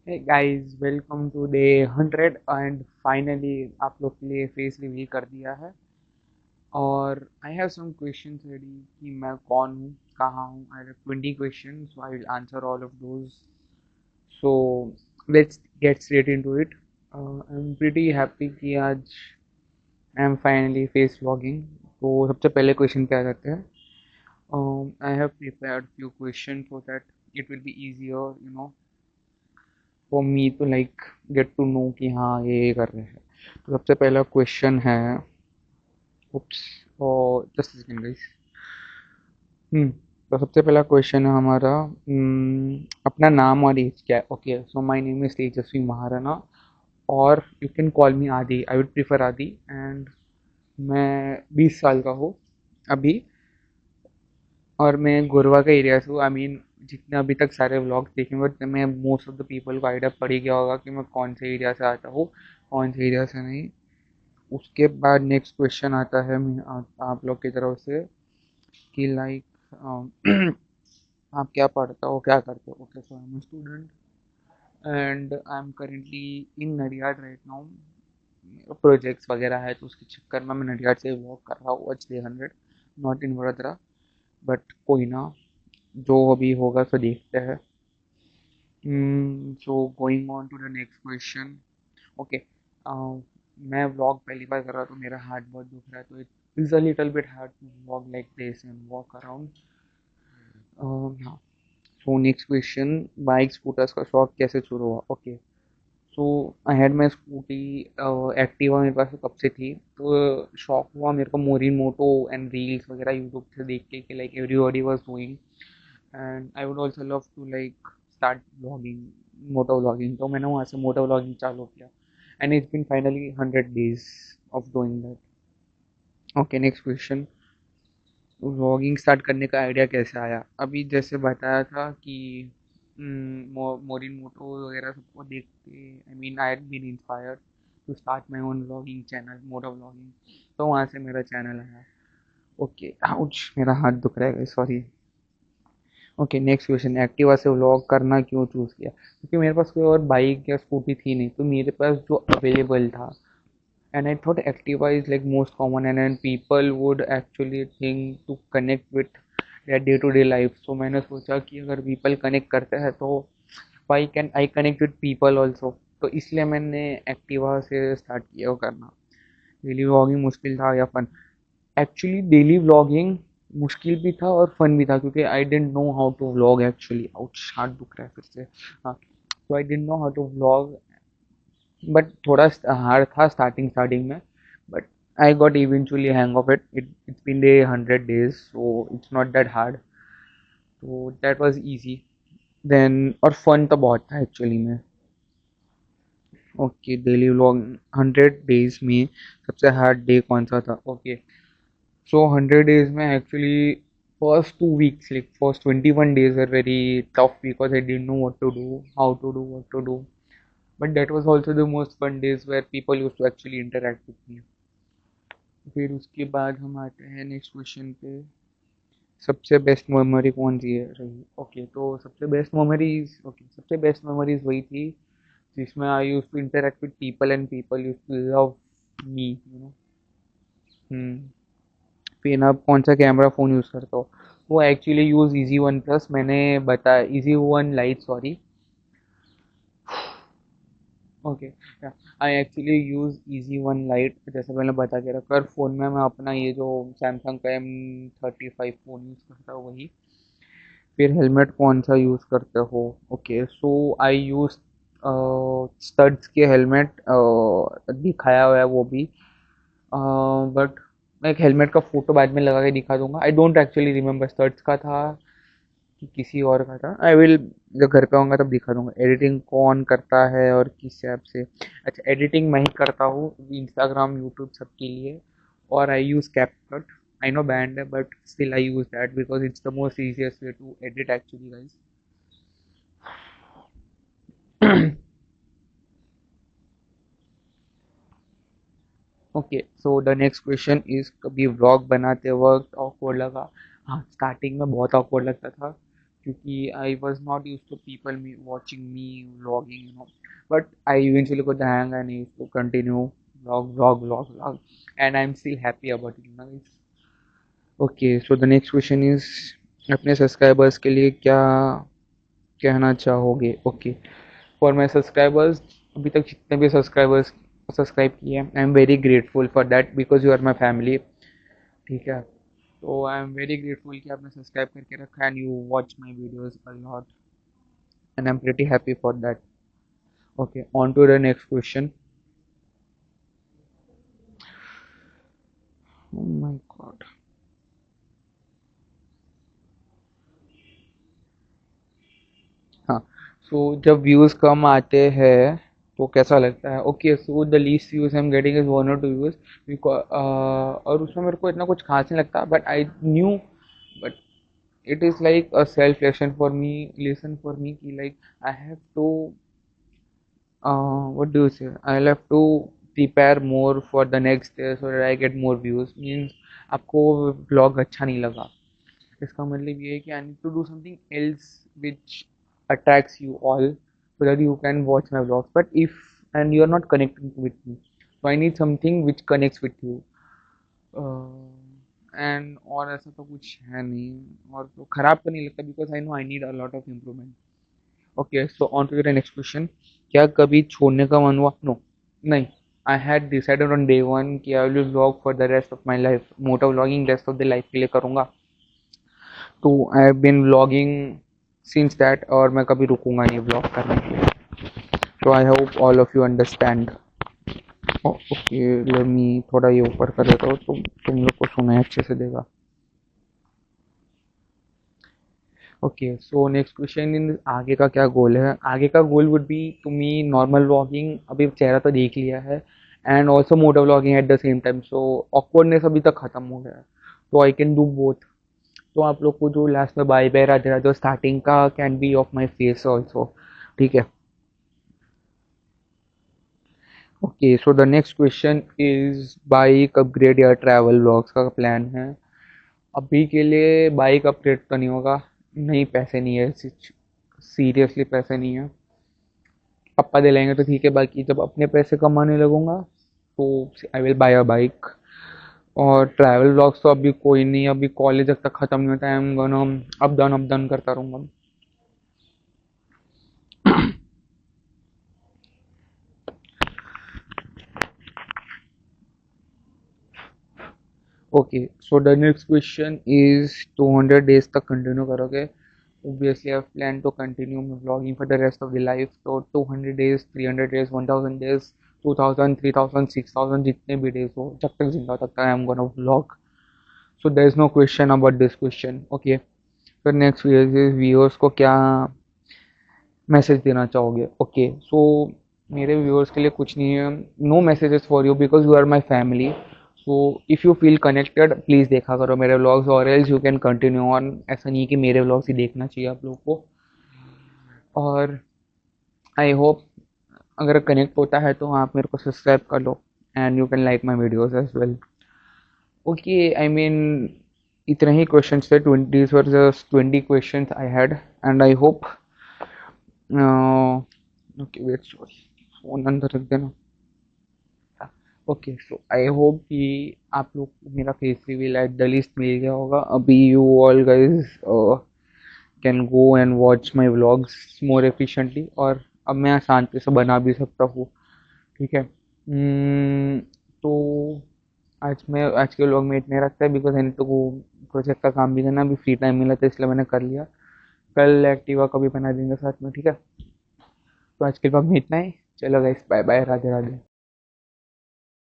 Hey guys, welcome to day 100 and finally आप लोग के लिए फेस रिवील कर दिया है। और I have some questions ready कि मैं कौन हूँ, कहाँ हूँ। I have 20 question, so I will answer all of those. So let's get straight into it. I am pretty happy कि आज I am finally face vlogging. तो सबसे पहले क्वेश्चन क्या करते हैं। I have prepared few question so that it will be easier for me to like get to know कि हाँ ये कर रहे हैं। तो सबसे पहला क्वेश्चन है। उप्स। और जस्ट सेकंड गाइस। तो सबसे पहला क्वेश्चन है हमारा। अपना नाम और एज क्या है। Okay, so my name is Tejaswi Maharana, और you can call me Adi. I would prefer Adi. And मैं 20 साल का हूँ अभी। और मैं गोरवा का एरिया से हूँ। आई मीन जितने अभी तक सारे व्लॉग्स देखे बट मैं मोस्ट ऑफ द पीपल को आइडिया पड़ ही गया होगा कि मैं कौन से एरिया से आता हूँ, कौन से एरिया से नहीं। उसके बाद नेक्स्ट क्वेश्चन आता है आप लोग की तरफ से कि लाइक आप क्या पढ़ते हो, क्या करते हो। Okay, so I am student and I am currently in Nadiad right now. Projects वगैरह है तो उसके चक्कर में मैं नडियाड से वर्क कर रहा हूँ H 100, not in Vadodara. But कोई ना, जो अभी होगा सो देखते हैं। So going on to the next question. Okay, मैं व्लॉग पहली बार कर रहा तो मेरा हार्ट बहुत दुख रहा है, तो it is a little bit hard to walk like this and walk around. हाँ। So next question, bike scooters का शौक कैसे शुरू हुआ। Okay, so I had my scooty. Activa मेरे पास कब से थी, तो शौक हुआ मेरे को मोरिन मोटो एंड रील्स वगैरह यूट्यूब से देख के कि like everybody was doing and I would also love to like start vlogging, moto vlogging. तो मैंने वहाँ से मोटो व्लॉगिंग चालू किया and it's been finally 100 days of doing that. Okay, next question, vlogging start करने का आइडिया कैसे आया। अभी जैसे बताया था कि मोरिन मोटो वगैरह सबको देख के I mean I had been inspired to start my own vlogging channel, moto vlogging. तो वहाँ से मेरा चैनल आया। ओके, आउच, मेरा हाथ दुख रहा है, sorry. Okay, next question, Activa से व्लॉग करना क्यों चूज़ किया। क्योंकि मेरे पास कोई और बाइक या स्कूटी थी नहीं, तो मेरे पास जो अवेलेबल था and I thought Activa is like most common and people would actually think to connect with their day to day life. So मैंने सोचा कि अगर people connect करते हैं तो why can I connect with people also। तो इसलिए मैंने एक्टिवा से स्टार्ट किया वो करना। डेली व्लॉगिंग मुश्किल था या फन। एक्चुअली डेली व्लॉगिंग मुश्किल भी था और फन भी था, क्योंकि I don't know how to vlog actually. Ouch, हाथ दुख रहा है फिर से। हाँ, तो I don't know how to vlog, but थोड़ा हार्ड था स्टार्टिंग स्टार्टिंग में। But I got eventually hang of it. It's been day 100 days, so it's not that hard. तो दैट वाज इजी देन, और फन तो बहुत था actually में। Okay, daily vlog 100 days में सबसे हार्ड डे कौन सा था। ओके, सो 100 days में actually first 2 weeks, like first 21 days were very tough because I didn't know what to do, how to do, what to do. But that was also the most fun days where people used to actually interact with me. फिर उसके बाद हम आते हैं next question पे। सबसे best memory कौन सी है रही। ओके, तो सबसे बेस्ट मेमोरीज वही थी जिसमें I use to interact with people and people use to love me, you know. फिर आप कौन सा कैमरा फ़ोन यूज़ करते हो। वो actually use easy one plus, मैंने बताया easy one light, sorry. Okay, I actually use easy one light, जैसे मैंने बता के रखा। और फ़ोन में मैं अपना ये जो सैमसंग का M35 फ़ोन यूज़ करता हूँ वही। फिर हेलमेट कौन सा यूज़ करते हो। ओके, सो आई यूज़ स्टड्स के हेलमेट, दिखाया हुआ है वो भी। बट मैं एक हेलमेट का फ़ोटो बाद में लगा के दिखा दूंगा। I don't actually remember studs का था कि किसी और का था। आई विल, जब घर पे आऊँगा तब दिखा दूंगा। एडिटिंग कौन करता है और किस ऐप से। अच्छा, एडिटिंग मैं ही करता हूँ इंस्टाग्राम यूट्यूब सबके लिए। और I use CapCut. I know banned है but still I use that because it's the most easiest way to edit actually guys. Okay, so the next question is, कभी व्लॉग बनाते वक्त ऑकवर्ड लगा। हाँ, starting में बहुत ऑकवर्ड लगता था क्योंकि I was not use to people me watching me vlogging, but I eventually got the hang and used to continue vlog, and I'm still happy about it, guys. Okay, so the next question is, अपने subscribers के लिए क्या कहना चाहोगे? Okay, for my subscribers, अभी तक जितने भी सब्सक्राइबर्स सब्सक्राइब किए हैं, I am very grateful for that because you are my family, ठीक है? तो आई एम वेरी ग्रेटफुल कि आपने सब्सक्राइब करके रखा and you watch my videos a lot, and I am pretty happy for that. Okay, on to the next question. Oh my God. हाँ, सो जब views कम आते हैं तो कैसा लगता है? Okay, so the least views I am getting is 1 or 2 views, और उसमें मेरे को इतना कुछ खास नहीं लगता, but I knew, but it is like a self lesson for me कि like I have to, what do you say, I'll have to prepare more for the next day so that I get more views. Means आपको vlog अच्छा नहीं लगा, इसका मतलब ये है कि I need to do something else which attracts you all so that you can watch my vlogs. But if and you are not connecting with me, so I need something which connects with you. And और ऐसा तो कुछ है नहीं, और तो ख़राब तो नहीं लगता because I know I need a lot of improvement. Okay, so on to the next question. क्या कभी छोड़ने का मन हुआ? नो, नहीं. I had decided on day one कि I will vlog for the rest of my life, motor vlogging rest of the life के लिए करूँगा. तो I have been vlogging since that, और मैं कभी रुकूंगा नहीं व्लॉग करने के लिए. तो I hope all of you understand. Okay, let me थोड़ा ये ऊपर कर देता हूँ तो तुम लोग को सुनाई अच्छे से देगा. Okay, so next question in, आगे का क्या गोल है? आगे का goal would be to me normal vlogging, अभी चेहरा तो देख लिया है, and also motor vlogging at the same time. So awkwardness अभी तक खत्म हो गया है, तो आई कैन डू बोथ. तो आप लोग को जो लास्ट में bye bye Radhe Radhe starting का can be of my face also, ठीक है? Okay, so the next question is bike upgrade या ट्रैवल व्लॉग्स का प्लान है? अभी के लिए बाइक अपग्रेड तो नहीं होगा, नहीं, पैसे नहीं है, सीरियसली पैसे नहीं है. पापा दिलाएंगे तो ठीक है, बाकी जब अपने पैसे कमाने लगूंगा तो I will buy a bike. और ट्रैवल व्लॉग्स तो अभी कोई नहीं, अभी कॉलेज जब तक ख़त्म नहीं होता है, I am gonna up down करता रहूँगा. Okay, so the next question is 200 days तक कंटिन्यू करोगे? obviously I plan to continue my vlogging for the rest of the life. So 200 days, 300 days, 1000 days, 2000, 3000, 6000, जितने भी days हो, जब तक जिंदा तक I am gonna vlog. So there is no question about this question. Okay, so next is viewers को क्या message देना चाहोगे? ओके, सो मेरे व्यूअर्स के लिए कुछ नहीं है, no messages for you because you are my family. So if you feel connected please देखा करो मेरे व्लॉग्स, और else you can continue on. ऐसा नहीं है कि मेरे व्लॉग्स ही देखना चाहिए आप लोग को. और आई होप अगर कनेक्ट होता है तो आप मेरे को सब्सक्राइब कर लो, and you can like my videos as well. Okay, I mean इतने ही क्वेश्चन थे, 20 question I had, and I hope. Okay, wait, sorry, phone अंदर रख देना. ओके, सो आई होप कि आप लोग को मेरा face reveal at the least मिल गया होगा. अभी you all guys can go and watch my vlogs more efficiently, और अब मैं शांति से बना भी सकता हूँ, ठीक है? तो आज के व्लॉग में इतने रखता है बिकॉज मैंने तो वो प्रोजेक्ट का काम भी करना, अभी फ्री टाइम मिला था इसलिए मैंने कर लिया. कल एक्टिवा का भी बना देंगे साथ में, ठीक है? तो आज के व्लॉग में इतना ही. चलो guys, bye bye, Radhe Radhe.